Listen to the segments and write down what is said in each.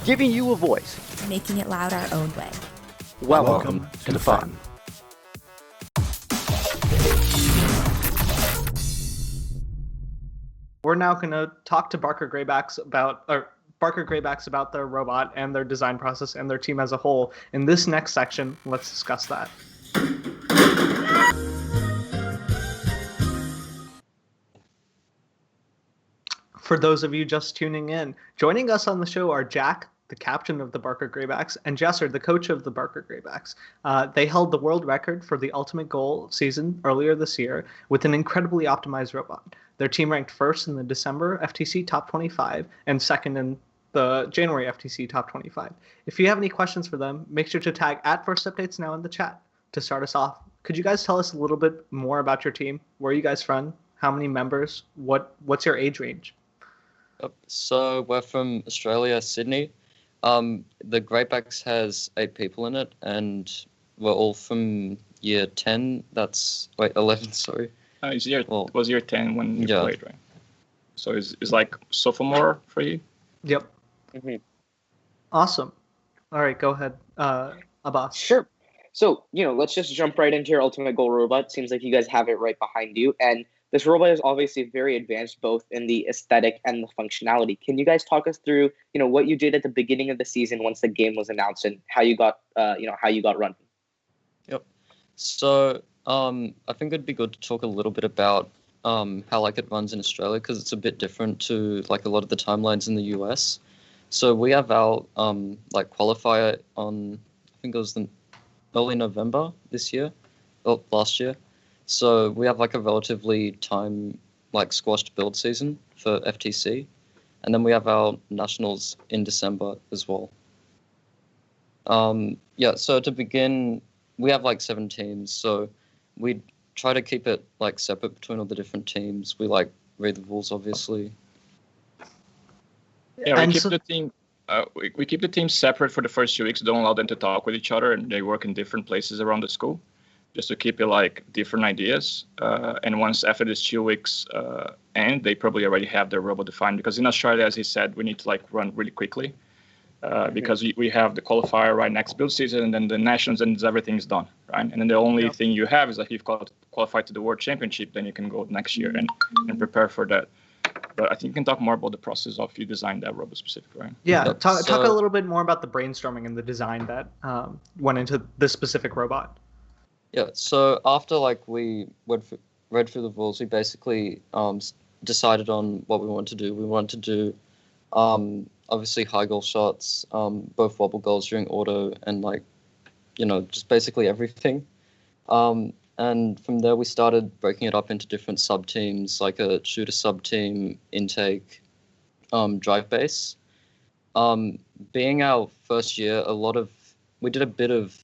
giving you a voice, making it loud our own way. Welcome to the fun. We're now going to talk to Barker Greybacks about their robot and their design process and their team as a whole. In this next section, let's discuss that. For those of you just tuning in, joining us on the show are Jack, the captain of the Barker Greybacks, and Jesser, the coach of the Barker Greybacks. They held the world record for the ultimate goal season earlier this year with an incredibly optimized robot. Their team ranked first in the December FTC Top 25 and second in the January FTC Top 25. If you have any questions for them, make sure to tag @FirstUpdatesNow in the chat. To start us off, could you guys tell us a little bit more about your team? Where are you guys from? How many members? What's your age range? So we're from Australia, Sydney. The Greybacks has 8 people in it, and we're all from year 10. 11, sorry. It was year 10 when you played, right? So it's like sophomore for you? Yep. Mm-hmm. Awesome. All right, go ahead, Abbas. Sure. So, let's just jump right into your ultimate goal robot. Seems like you guys have it right behind you. And this robot is obviously very advanced, both in the aesthetic and the functionality. Can you guys talk us through, what you did at the beginning of the season once the game was announced and how you got running? Yep. So, I think it'd be good to talk a little bit about how it runs in Australia, because it's a bit different to a lot of the timelines in the US. So we have our qualifier on, I think it was the early November last year. So we have a relatively squashed build season for FTC, and then we have our nationals in December as well. So to begin, we have 7 teams, so we try to keep it separate between all the different teams. We read the rules, obviously. Yeah, we keep the team separate for the first 2 weeks. Don't allow them to talk with each other, and they work in different places around the school, just to keep it different ideas. And once after these 2 weeks end, they probably already have their robot defined, because in Australia, as he said, we need to run really quickly. Because we have the qualifier right next build season, and then the nationals, and everything's done, right? And then the only thing you have is you've qualified to the World Championship, then you can go next year and prepare for that. But I think you can talk more about the process of you design that robot specifically, right? Yeah, talk a little bit more about the brainstorming and the design that went into this specific robot. Yeah, so after we read through the rules, we basically decided on what we wanted to do. We wanted to do obviously high goal shots, both wobble goals during auto, and just basically everything. And from there we started breaking it up into different sub teams, like a shooter sub team, intake, drive base. Being our first year, we did a bit of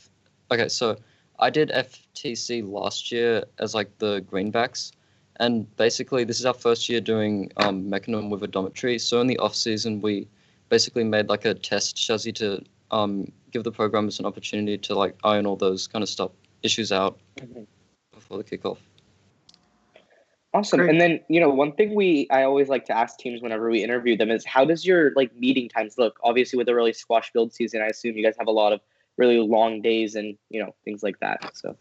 so I did FTC last year as the Greenbacks. And basically, this is our first year doing mechanism with odometry. So in the off season, we basically made a test chassis to give the programmers an opportunity to iron all those kind of issues out before the kickoff. Awesome. Great. And then one thing I always like to ask teams whenever we interview them is, how does your meeting times look? Obviously, with a really squash build season, I assume you guys have a lot of really long days and things like that. So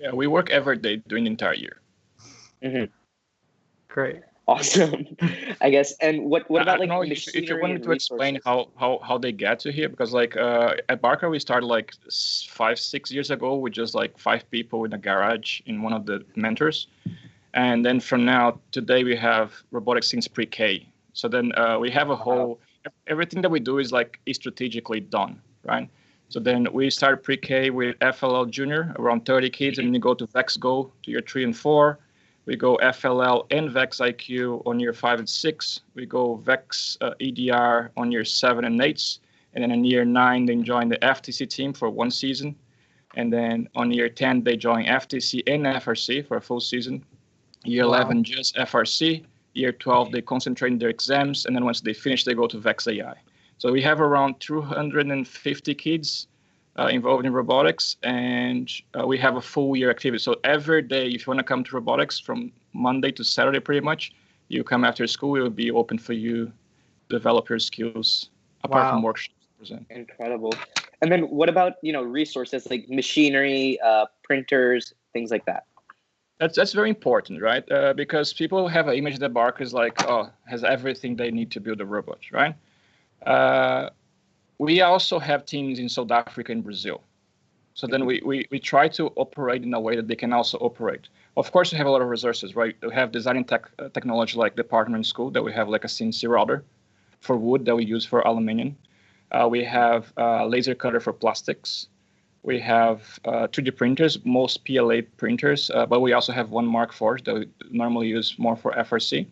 yeah, we work every day during the entire year. Mm-hmm. Great. Awesome. I guess. And what about if you wanted to explain how they get to here, because at Barker we started 5-6 years ago with just 5 people in a garage in one of the mentors, and then from now today we have robotics since pre-K. So then we have a whole everything that we do is strategically done, right? So then we started pre-K with FLL Junior, around 30 kids, and then you go to VEX Go to year 3 and 4. We go FLL and VEX IQ on year 5 and 6. We go VEX EDR on year 7 and 8. And then in year 9, they join the FTC team for 1 season. And then on year 10, they join FTC and FRC for a full season. Year 11, just FRC. Year 12, they concentrate on their exams. And then once they finish, they go to VEX AI. So we have around 250 kids involved in robotics, and we have a full year activity. So every day, if you want to come to robotics from Monday to Saturday, pretty much, you come after school, it will be open for you, develop your skills apart from Wow. workshops to present. Incredible. And then what about, resources like machinery, printers, things like that? That's very important, right? Because people have an image that Barker is like, has everything they need to build a robot, right? We also have teams in South Africa and Brazil. So then we try to operate in a way that they can also operate. Of course, we have a lot of resources, right? We have design technology like department in school that we have like a CNC router for wood that we use for aluminum. We have a laser cutter for plastics. We have 3D printers, most PLA printers, but we also have one Mark IV that we normally use more for FRC.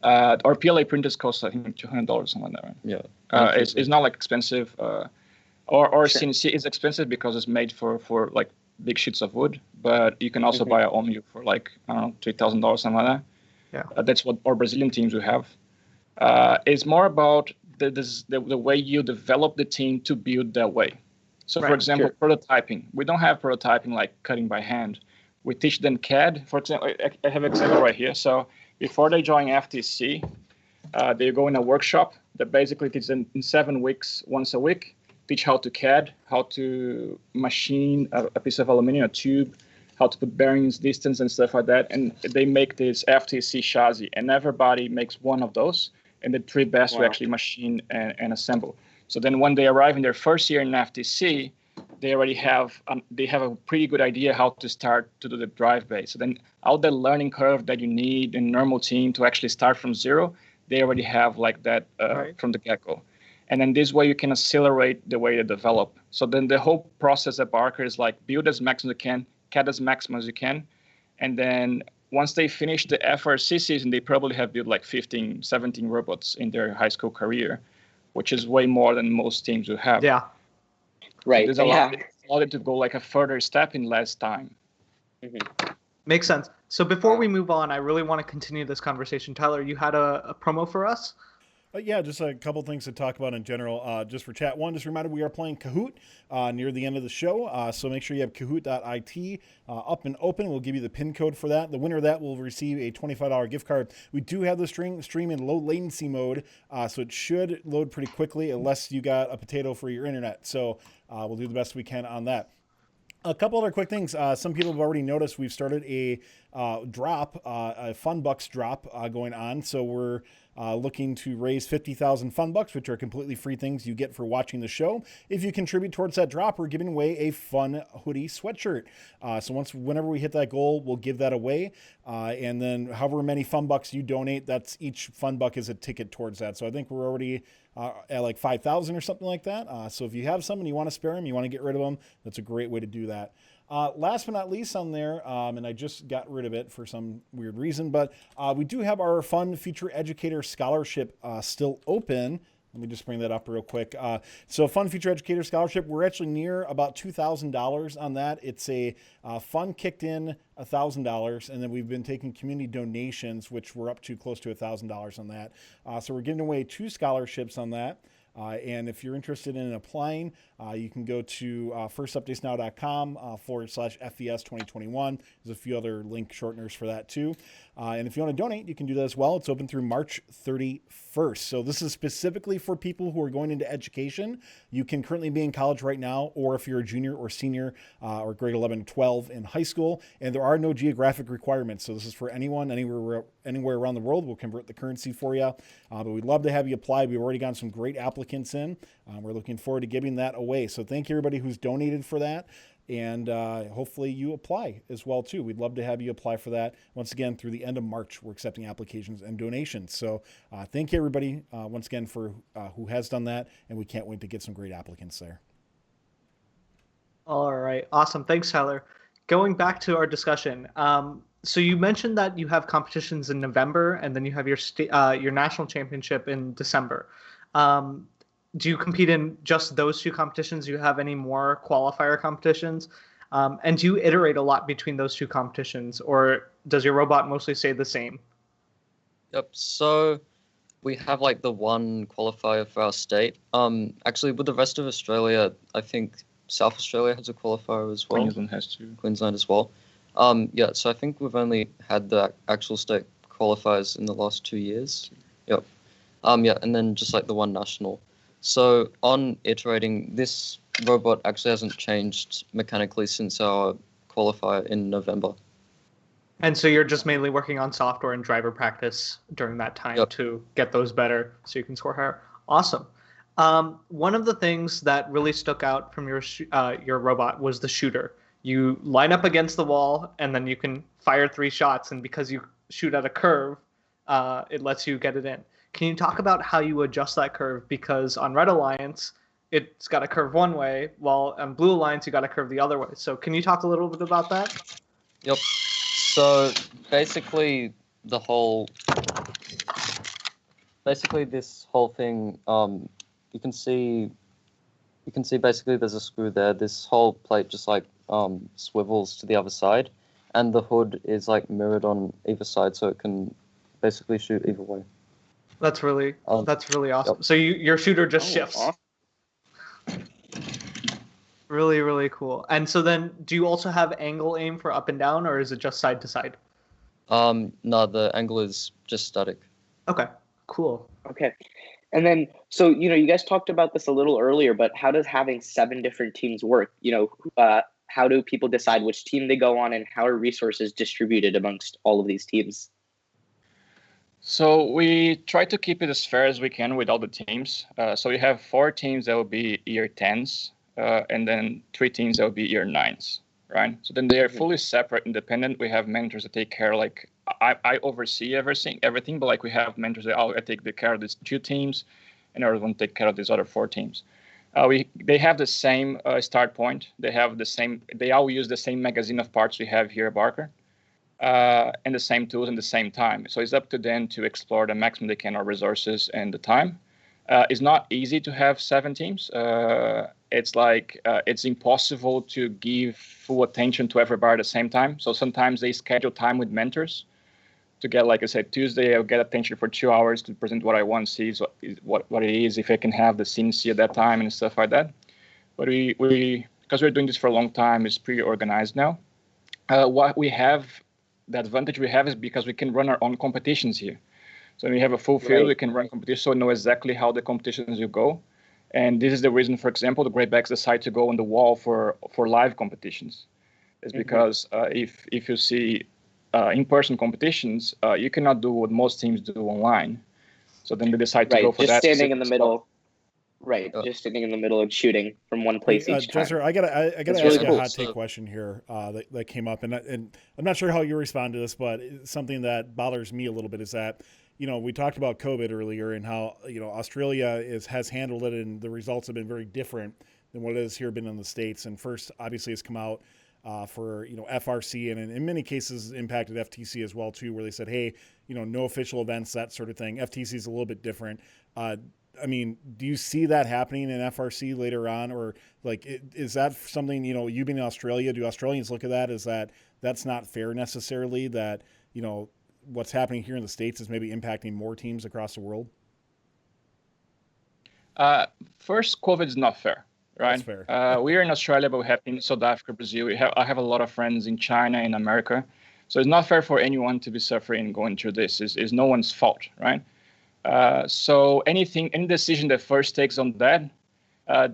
Our PLA printers cost, I think, $200, something like that, right? Yeah. It's not like expensive. Or CNC is expensive because it's made for like big sheets of wood, but you can also buy an Omni for like, I don't know, $3,000, something like that. Yeah. That's what our Brazilian teams will have. It's more about the way you develop the team to build that way. So, for example, prototyping. We don't have prototyping like cutting by hand. We teach them CAD. For example, I have an example right here. So before they join FTC, they go in a workshop that basically teaches them in 7 weeks, once a week, teach how to CAD, how to machine a piece of aluminum, a tube, how to put bearings, distance, and stuff like that. And they make this FTC chassis, and everybody makes one of those, and the 3 best to actually machine and assemble. So then when they arrive in their first year in FTC, they already have a pretty good idea how to start to do the drive bay. So then all the learning curve that you need in a normal team to actually start from zero, they already have like that from the get-go. And then this way you can accelerate the way they develop. So then the whole process at Barker is like build as maximum as you can, CAD as maximum as you can. And then once they finish the FRC season, they probably have built like 15, 17 robots in their high school career, which is way more than most teams will have. Yeah. Right. There's allowed to go like a further step in less time. Makes sense. So before we move on, I really want to continue this conversation. Tyler, you had a promo for us? Yeah, just a couple things to talk about in general. Just for chat, one, just a reminder, we are playing Kahoot near the end of the show. So make sure you have Kahoot.it up and open. We'll give you the PIN code for that. The winner of that will receive a $25 gift card. We do have the stream in low latency mode, so it should load pretty quickly unless you got a potato for your internet. So we'll do the best we can on that. A couple other quick things. Some people have already noticed we've started a drop, a Fun Bucks drop going on. So we're looking to raise 50,000 Fun Bucks, which are completely free things you get for watching the show. If you contribute towards that drop, we're giving away a fun hoodie sweatshirt. So whenever we hit that goal, we'll give that away. And then however many Fun Bucks you donate, that's each Fun Buck is a ticket towards that. So I think we're already at like 5,000 or something like that. So if you have some and you want to spare them, you want to get rid of them, that's a great way to do that. Last but not least on there, and I just got rid of it for some weird reason, but we do have our Fun Future Educator Scholarship still open. Let me just bring that up real quick. So Fun Future Educator Scholarship, we're actually near about $2,000 on that. It's a Fun kicked in $1,000, and then we've been taking community donations, which we're up to close to $1,000 on that. So we're giving away 2 scholarships on that. And if you're interested in applying, you can go to firstupdatesnow.com /FVS 2021. There's a few other link shorteners for that too. And if you want to donate, you can do that as well. It's open through March 31st. So this is specifically for people who are going into education. You can currently be in college right now, or if you're a junior or senior or grade 11 to 12 in high school. And there are no geographic requirements. So this is for anyone, anywhere around the world. We'll convert the currency for you. But we'd love to have you apply. We've already gotten some great applicants in. We're looking forward to giving that away. So thank you everybody who's donated for that. And hopefully you apply as well too. We'd love to have you apply for that. Once again, through the end of March, we're accepting applications and donations. So thank you everybody once again for who has done that. And we can't wait to get some great applicants there. All right. Awesome. Thanks, Tyler. Going back to our discussion. So you mentioned that you have competitions in November and then you have your national championship in December. Do you compete in just those 2 competitions? Do you have any more qualifier competitions? And do you iterate a lot between those 2 competitions, or does your robot mostly stay the same? Yep. So we have like the one qualifier for our state. Actually, with the rest of Australia, I think South Australia has a qualifier as well. Queensland has 2. Queensland as well. Yeah. So I think we've only had the actual state qualifiers in the last 2 years. Yep. Yeah, and then just like the one national. So on iterating, this robot actually hasn't changed mechanically since our qualifier in November. And so you're just mainly working on software and driver practice during that time Yep. to get those better so you can score higher. Awesome. One of the things that really stuck out from your robot was the shooter. You line up against the wall and then you can fire 3 shots, and because you shoot at a curve, it lets you get it in. Can you talk about how you adjust that curve? Because on Red Alliance, it's got to curve one way, while on Blue Alliance, you got to curve the other way. So can you talk a little bit about that? Yep. So basically, this whole thing, you can see basically there's a screw there. This whole plate just like swivels to the other side, and the hood is like mirrored on either side, so it can basically shoot either way. That's really awesome. Yep. So your shooter just shifts. Awesome. Really, really cool. And so then, do you also have angle aim for up and down, or is it just side to side? No, the angle is just static. Okay, cool. Okay. And then, so, you guys talked about this a little earlier, but how does having 7 different teams work? How do people decide which team they go on, and how are resources distributed amongst all of these teams? So we try to keep it as fair as we can with all the teams. So we have 4 teams that will be year 10s, and then 3 teams that will be year 9s, right? So then they are fully separate, independent. We have mentors that take care, like I oversee everything, but like we have mentors that I take care of these 2 teams, and other one take care of these other 4 teams. They have the same start point. They all use the same magazine of parts we have here at Barker. And the same tools and the same time. So it's up to them to explore the maximum they can of resources and the time. It's not easy to have 7 teams. It's impossible to give full attention to everybody at the same time. So sometimes they schedule time with mentors to get, like I said, Tuesday I'll get attention for 2 hours to present what I want to see, what it is, if I can have the scene see at that time and stuff like that. But we because we're doing this for a long time, it's pretty organized now. The advantage we have is because we can run our own competitions here. So when we have a full field, we can run competitions, so we know exactly how the competitions will go. And this is the reason, for example, the Greybacks decide to go on the wall for live competitions. It's because if you see in-person competitions, you cannot do what most teams do online. So then they decide to go for that. Just standing in the middle. Right, just standing in the middle and shooting from one place each time. Jesser, I gotta ask really you cool. a hot take question here that came up, and I'm not sure how you respond to this, but something that bothers me a little bit is that we talked about COVID earlier and how Australia has handled it, and the results have been very different than what it has here been in the States. And first, obviously, it's come out for FRC, and in many cases impacted FTC as well too, where they said, hey, no official events, that sort of thing. FTC is a little bit different. I mean, do you see that happening in FRC later on, or is that something, you being in Australia, do Australians look at that as that's not fair necessarily, that, what's happening here in the States is maybe impacting more teams across the world? First, COVID is not fair, right? That's fair. We are in Australia, but we have in South Africa, Brazil. I have a lot of friends in China, in America. So it's not fair for anyone to be suffering and going through this. It's no one's fault, right? So any decision that first takes on that,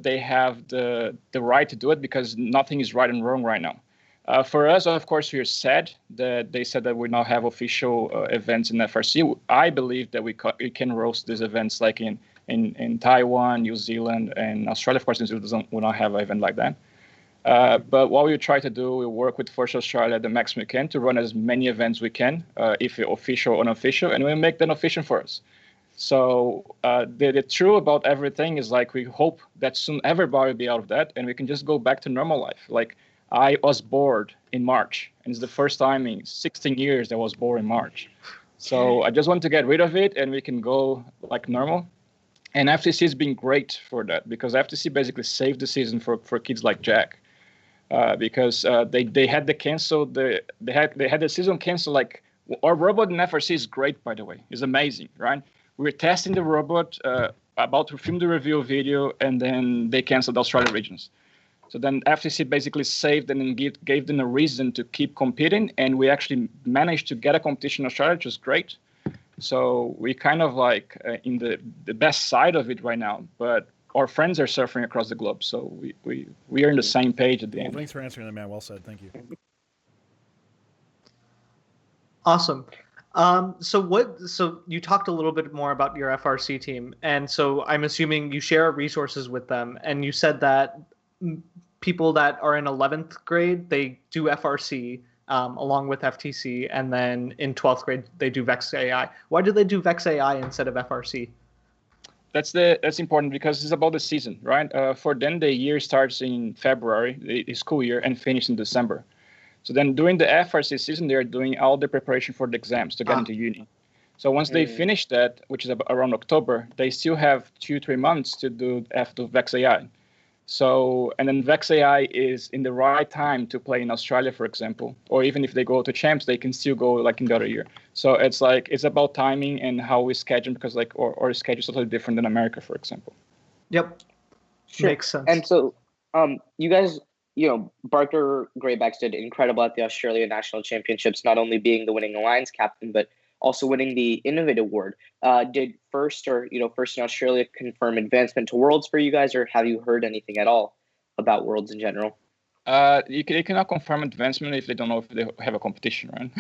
they have the right to do it, because nothing is right and wrong right now. For us, of course, we are sad that they said that we now have official events in FRC. I believe that we can roast these events like in Taiwan, New Zealand, and Australia. Of course, New Zealand will not have an event like that. But what we try to do, we work with First Australia the maximum we can to run as many events we can, if official or unofficial, and we make them official for us. So the truth about everything is we hope that soon everybody will be out of that and we can just go back to normal life. I was bored in March, and it's the first time in 16 years I was bored in March. So I just want to get rid of it and we can go like normal. And FTC has been great for that, because FTC basically saved the season for kids like Jack, because they had the season canceled. Our robot in FRC is great, by the way. It's amazing, right? We were testing the robot, about to film the review video, and then they canceled the Australian regions. So then FTC basically saved them and gave them a reason to keep competing, and we actually managed to get a competition in Australia, which was great. So we kind of like in the best side of it right now, but our friends are suffering across the globe. So we are in the same page at the Well, end. thanks for answering that, man. Well said. Thank you. Awesome. So you talked a little bit more about your FRC team, and so I'm assuming you share resources with them, and you said that people that are in 11th grade, they do FRC along with FTC, and then in 12th grade, they do Vex AI. Why do they do Vex AI instead of FRC? That's important because it's about the season, right? For them, the year starts in February, the school year, and finishes in December. So then during the FRC season, they're doing all the preparation for the exams to get into uni. So once they finish that, which is around October, they still have 2-3 months to do Vex AI. So, and then Vex AI is in the right time to play in Australia, for example, or even if they go to champs, they can still go like in the other year. So it's like, it's about timing and how we schedule, because like our schedule is totally different than America, for example. Yep. Sure. Makes sense. And so, you guys, Barker Greybacks did incredible at the Australia National Championships, not only being the winning alliance captain, but also winning the Innovate Award. Did first in Australia confirm advancement to Worlds for you guys, or have you heard anything at all about Worlds in general? You cannot confirm advancement if they don't know if they have a competition, right?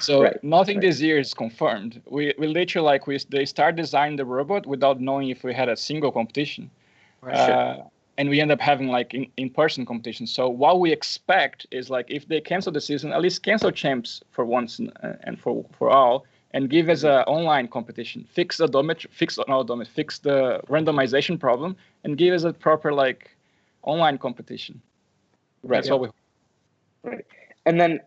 So nothing this year is confirmed. We literally they start designing the robot without knowing if we had a single competition. And we end up having like in-person competitions. So what we expect is like if they cancel the season, at least cancel champs for once and for all, and give us an online competition. Fix the randomization problem, and give us a proper like online competition. Right. So And then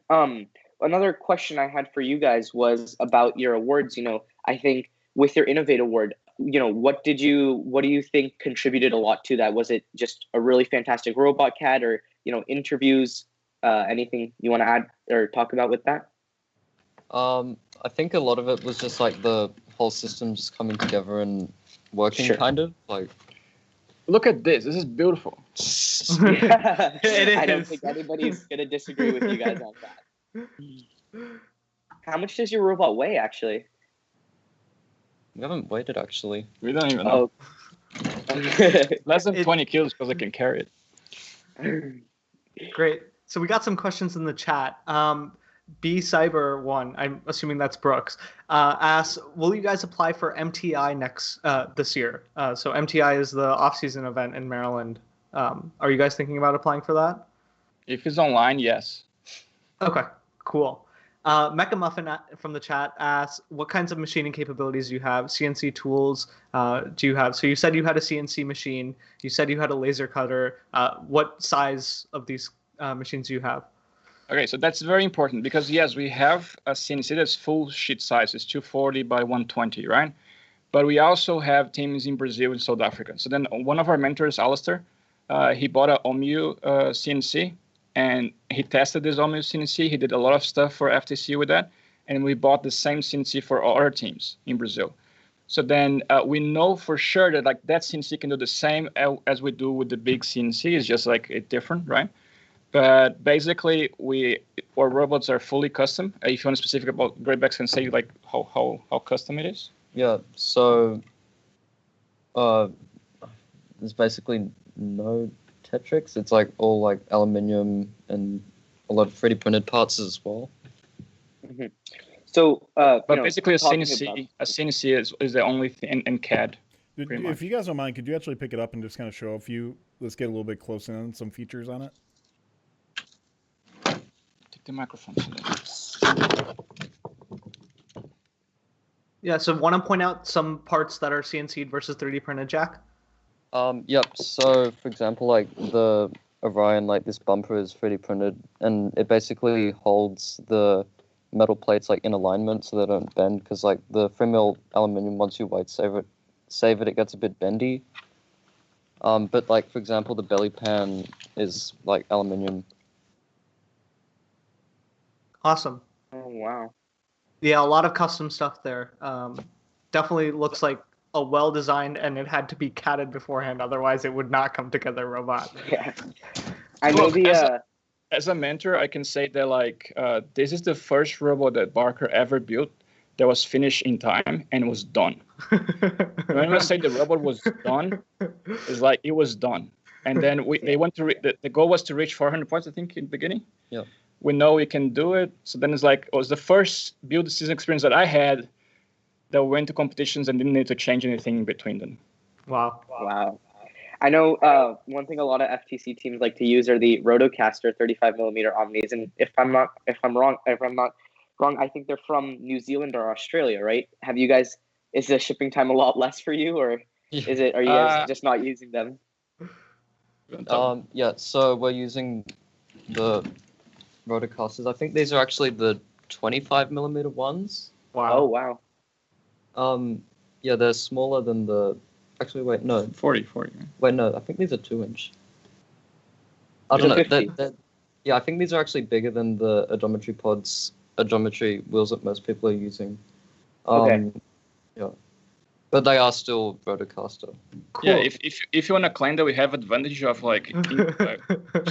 another question I had for you guys was about your awards. I think with your Innovate Award, what do you think contributed a lot to that? Was it just a really fantastic robot CAD, or interviews? Anything you want to add or talk about with that? I think a lot of it was just like the whole system just coming together and working, kind of like. Look at this. This is beautiful. It is. I don't think anybody's gonna disagree with you guys on that. How much does your robot weigh, actually? We haven't weighed it, actually. We don't even know. Less than 20 kilos because I can carry it. Great. So we got some questions in the chat. B Cyber 1, I'm assuming that's Brooks, asks, will you guys apply for MTI this year? So MTI is the off-season event in Maryland. Are you guys thinking about applying for that? If it's online, yes. Okay, cool. Mecha Muffin from the chat asks, what kinds of machining capabilities do you have? CNC tools do you have? So you said you had a CNC machine. You said you had a laser cutter. What size of these machines do you have? Okay, so that's very important because, yes, we have a CNC that's full sheet size. It's 240 by 120, right? But we also have teams in Brazil and South Africa. So then one of our mentors, Alistair, he bought a Omyu CNC, and he tested this Omyu CNC. He did a lot of stuff for FTC with that, and we bought the same CNC for our teams in Brazil. So then we know for sure that like that CNC can do the same as we do with the big CNC. It's just like it's different, right? But basically, our robots are fully custom. If you want specific about Greybacks, can say like how custom it is. Yeah. So, there's basically no Tetrix. It's like all like aluminium and a lot of 3D printed parts as well. Mm-hmm. So, but basically, a CNC is the only thing in CAD. If you guys don't mind, could you actually pick it up and just kind of show a few? Let's get a little bit closer on some features on it. The microphone. Yeah, so want to point out some parts that are CNC'd versus 3D printed, Jack? Yep. So, for example, like the Orion, like this bumper is 3D printed, and it basically holds the metal plates like in alignment so they don't bend. Because like the 3mm aluminium, once you weight save it, it gets a bit bendy. But like for example, the belly pan is like aluminium. Awesome. Oh, wow. Yeah, a lot of custom stuff there. Definitely looks like a well-designed, and it had to be catted beforehand. Otherwise, it would not come together robot. Yeah. I know as a mentor, I can say that like this is the first robot that Barker ever built that was finished in time and was done. When I say the robot was done, it's like it was done. And then they went to the goal was to reach 400 points, I think, in the beginning. Yeah. We know we can do it. So then it's like it was the first build season experience that I had that went to competitions and didn't need to change anything in between them. Wow. I know one thing a lot of FTC teams like to use are the Rotocaster 35mm Omnis, and if I'm not wrong, I think they're from New Zealand or Australia, right? Have you guys? Is the shipping time a lot less for you, or are you guys just not using them? Yeah. So we're using the Rotocasters. I think these are actually the 25mm ones. Wow. Oh wow. Yeah, they're smaller than the. Actually, wait, no. 40. Wait, no, I think these are 2-inch. I don't know. Yeah, I think these are actually bigger than the odometry wheels that most people are using. Okay. Yeah. But they are still Rotocaster. Cool. Yeah, if you want to claim that we have advantage of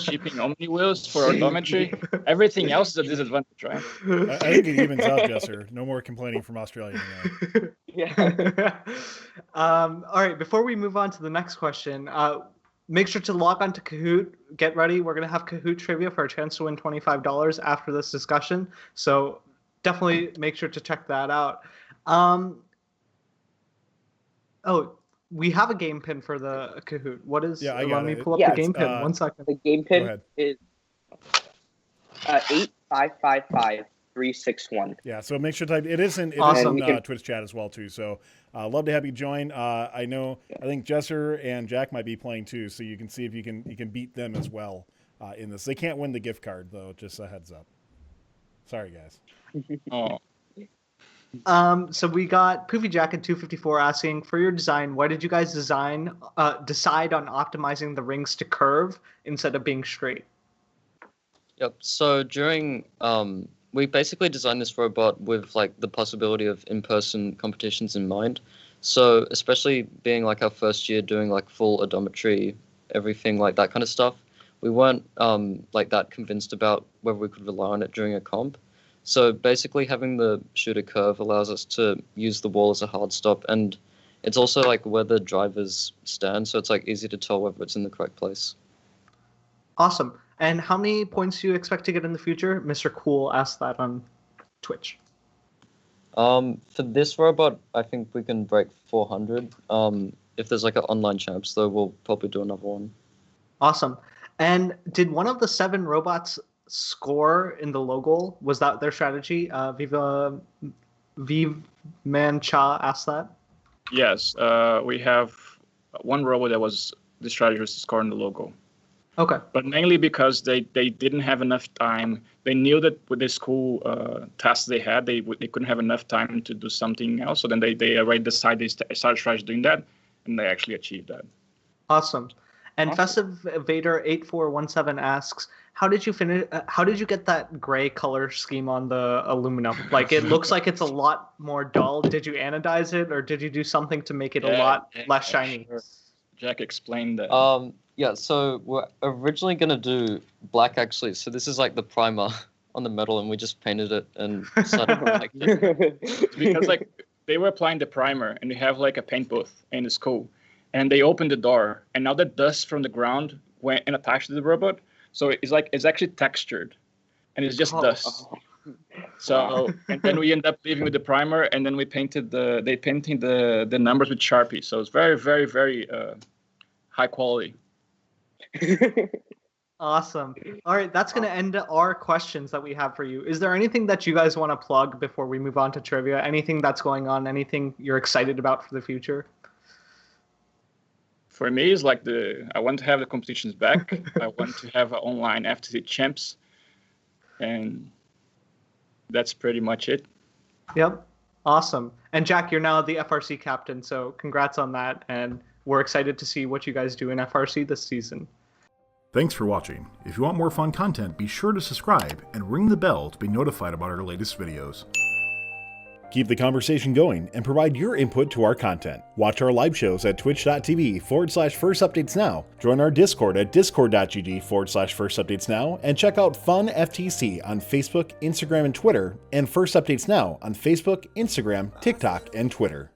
shipping Omni wheels for odometry, everything else is a disadvantage, right? I think it evens out, Jesser. No more complaining from Australia. Yeah. All right, before we move on to the next question, make sure to log on to Kahoot. Get ready. We're going to have Kahoot trivia for a chance to win $25 after this discussion. So definitely make sure to check that out. We have a game pin for the Kahoot. What is? Yeah, let me pull up the game pin. 1 second. The game pin is 8555361. Yeah, so make sure to type. It is in Twitch chat as well too. So love to have you join. I think Jesser and Jack might be playing too, so you can see if you can beat them as well in this. They can't win the gift card though. Just a heads up. Sorry guys. Oh. So we got Poofy Jack at 254 asking, for your design, why did you guys decide on optimizing the rings to curve instead of being straight? Yep. So during we basically designed this robot with like the possibility of in-person competitions in mind. So especially being like our first year doing like full odometry, everything like that kind of stuff, we weren't like that convinced about whether we could rely on it during a comp. So basically having the shooter curve allows us to use the wall as a hard stop, and it's also like where the drivers stand, so it's like easy to tell whether it's in the correct place. Awesome. And how many points do you expect to get in the future? Mr. Cool asked that on Twitch. For this robot, I think we can break 400. If there's like an online champs, though, we'll probably do another one. Awesome. And did one of the 7 robots score in the low goal? Was that their strategy? Viv Mancha asked that. Yes, we have one robot that was the strategy was to score in the low goal. Okay. But mainly because they didn't have enough time. They knew that with the school tasks they had, they couldn't have enough time to do something else. So then they already decided they started strategy doing that, and they actually achieved that. Awesome. And Festive Vader 8417 asks, how did you get that gray color scheme on the aluminum? Like, it looks like it's a lot more dull. Did you anodize it, or did you do something to make it a lot less shiny? Sure. Jack explained that. Yeah, so we're originally going to do black, actually. So this is like the primer on the metal, and we just painted it and started like it. Because like they were applying the primer, and we have like a paint booth in the school, and they opened the door, and now the dust from the ground went and attached to the robot. So it's actually textured, and it's just dust. So and then we end up leaving with the primer, and then we painted the numbers with Sharpie. So it's very, very, very high quality. Awesome. All right, that's going to end our questions that we have for you. Is there anything that you guys want to plug before we move on to trivia? Anything that's going on? Anything you're excited about for the future? For me, it's like I want to have the competitions back. I want to have an online FTC champs, and that's pretty much it. Yep. Awesome. And Jack, you're now the FRC captain, so congrats on that, and we're excited to see what you guys do in FRC this season. Thanks for watching. If you want more fun content, be sure to subscribe and ring the bell to be notified about our latest videos. Keep the conversation going and provide your input to our content. Watch our live shows at twitch.tv/firstupdatesnow. Join our Discord at discord.gg/firstupdatesnow and check out Fun FTC on Facebook, Instagram, and Twitter, and First Updates Now on Facebook, Instagram, TikTok, and Twitter.